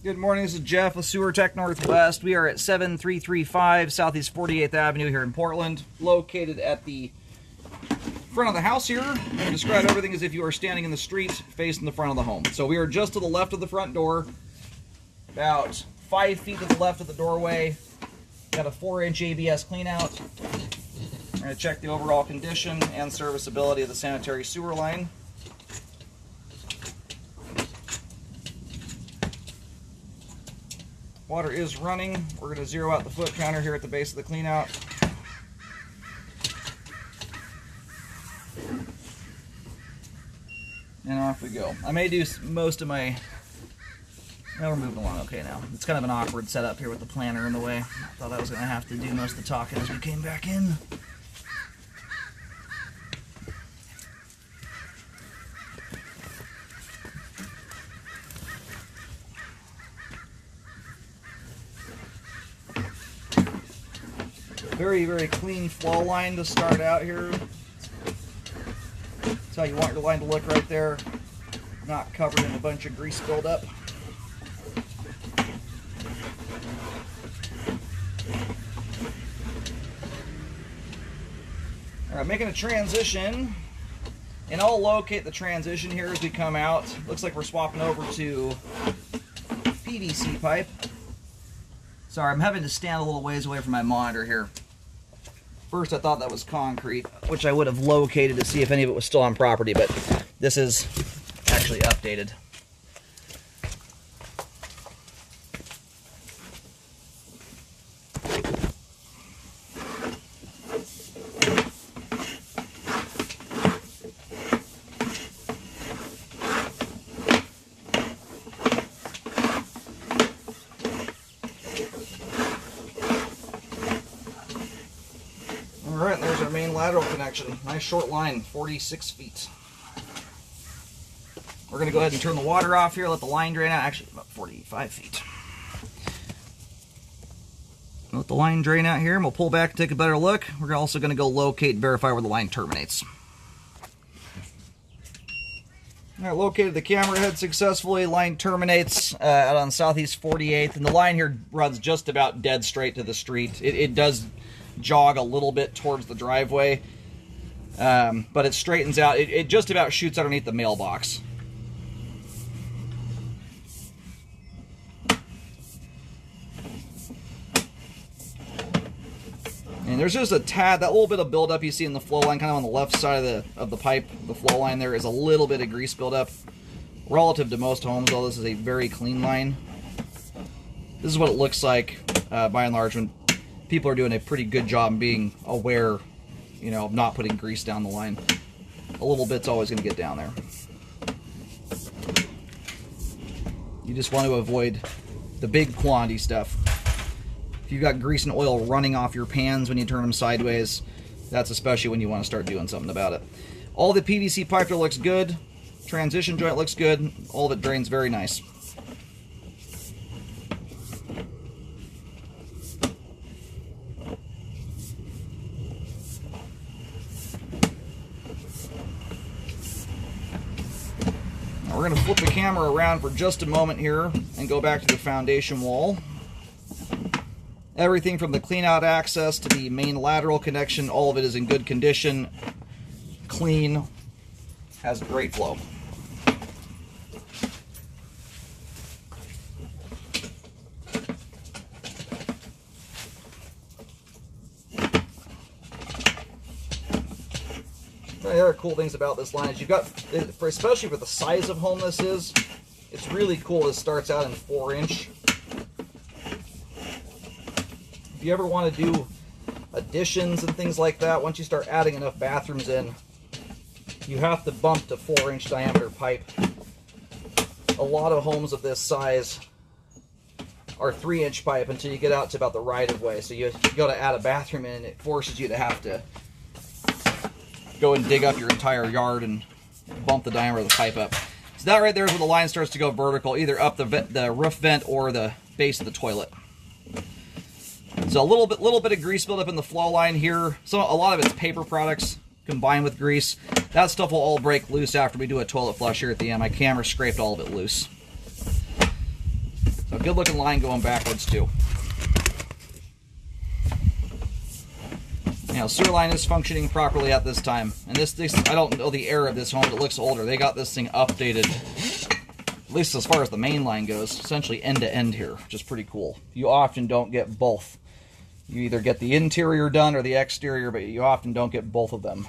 Good morning, this is Jeff with Sewer Tech Northwest. We are at 7335 Southeast 48th Avenue here in Portland, located at the front of the house here. I'm going to describe everything as if you are standing in the street facing the front of the home. So we are just to the left of the front door, about 5 feet to the left of the doorway. Got a 4-inch ABS cleanout. We're going to check the overall condition and serviceability of the sanitary sewer line. Water is running. We're going to zero out the foot counter here at the base of the cleanout. And off we go. I may do most of my... Now we're moving along okay now. It's kind of an awkward setup here with the planter in the way. I thought I was going to have to do most of the talking as we came back in. Very, very clean flow line to start out here. That's how you want your line to look right there. Not covered in a bunch of grease buildup. Alright, making a transition. And I'll locate the transition here as we come out. Looks like we're swapping over to PVC pipe. Sorry, I'm having to stand a little ways away from my monitor here. First I thought that was concrete, which I would have located to see if any of it was still on property, but this is actually updated. Alright, there's our main lateral connection. Nice short line, 46 feet. We're going to go ahead and turn the water off here, let the line drain out. Actually, about 45 feet. Let the line drain out here, and we'll pull back and take a better look. We're also going to go locate and verify where the line terminates. Alright, located the camera head successfully. Line terminates out on Southeast 48th, and the line here runs just about dead straight to the street. It does jog a little bit towards the driveway, but it straightens out. It just about shoots underneath the mailbox. And there's just a tad, that little bit of buildup you see in the flow line, kind of on the left side of the pipe, the flow line there is a little bit of grease buildup. Relative to most homes, though, this is a very clean line. This is what it looks like by and large when people are doing a pretty good job being aware, you know, of not putting grease down the line. A little bit's always going to get down there. You just want to avoid the big quantity stuff. If you've got grease and oil running off your pans when you turn them sideways, that's especially when you want to start doing something about it. All the PVC pipe there looks good. Transition joint looks good. All of it drains very nice. We're going to flip the camera around for just a moment here and go back to the foundation wall. Everything from the cleanout access to the main lateral connection, all of it is in good condition, clean, has great flow. One of the other cool things about this line is you've got, especially for the size of home this is, it's really cool. It starts out in 4-inch. If you ever want to do additions and things like that, once you start adding enough bathrooms in, you have to bump to 4-inch diameter pipe. A lot of homes of this size are 3-inch pipe until you get out to about the right-of-way. So you got to add a bathroom in, it forces you to have to go and dig up your entire yard and bump the diameter of the pipe up. So that right there is where the line starts to go vertical, either up the roof vent or the base of the toilet. So a little bit of grease buildup in the flow line here. So a lot of it's paper products combined with grease. That stuff will all break loose after we do a toilet flush here at the end. My camera scraped all of it loose. So A good looking line going backwards too. You know, sewer line is functioning properly at this time. And this I don't know the era of this home, but it looks older. They got this thing updated, at least as far as the main line goes, essentially end to end here, which is pretty cool. You often don't get both. You either get the interior done or the exterior, but you often don't get both of them.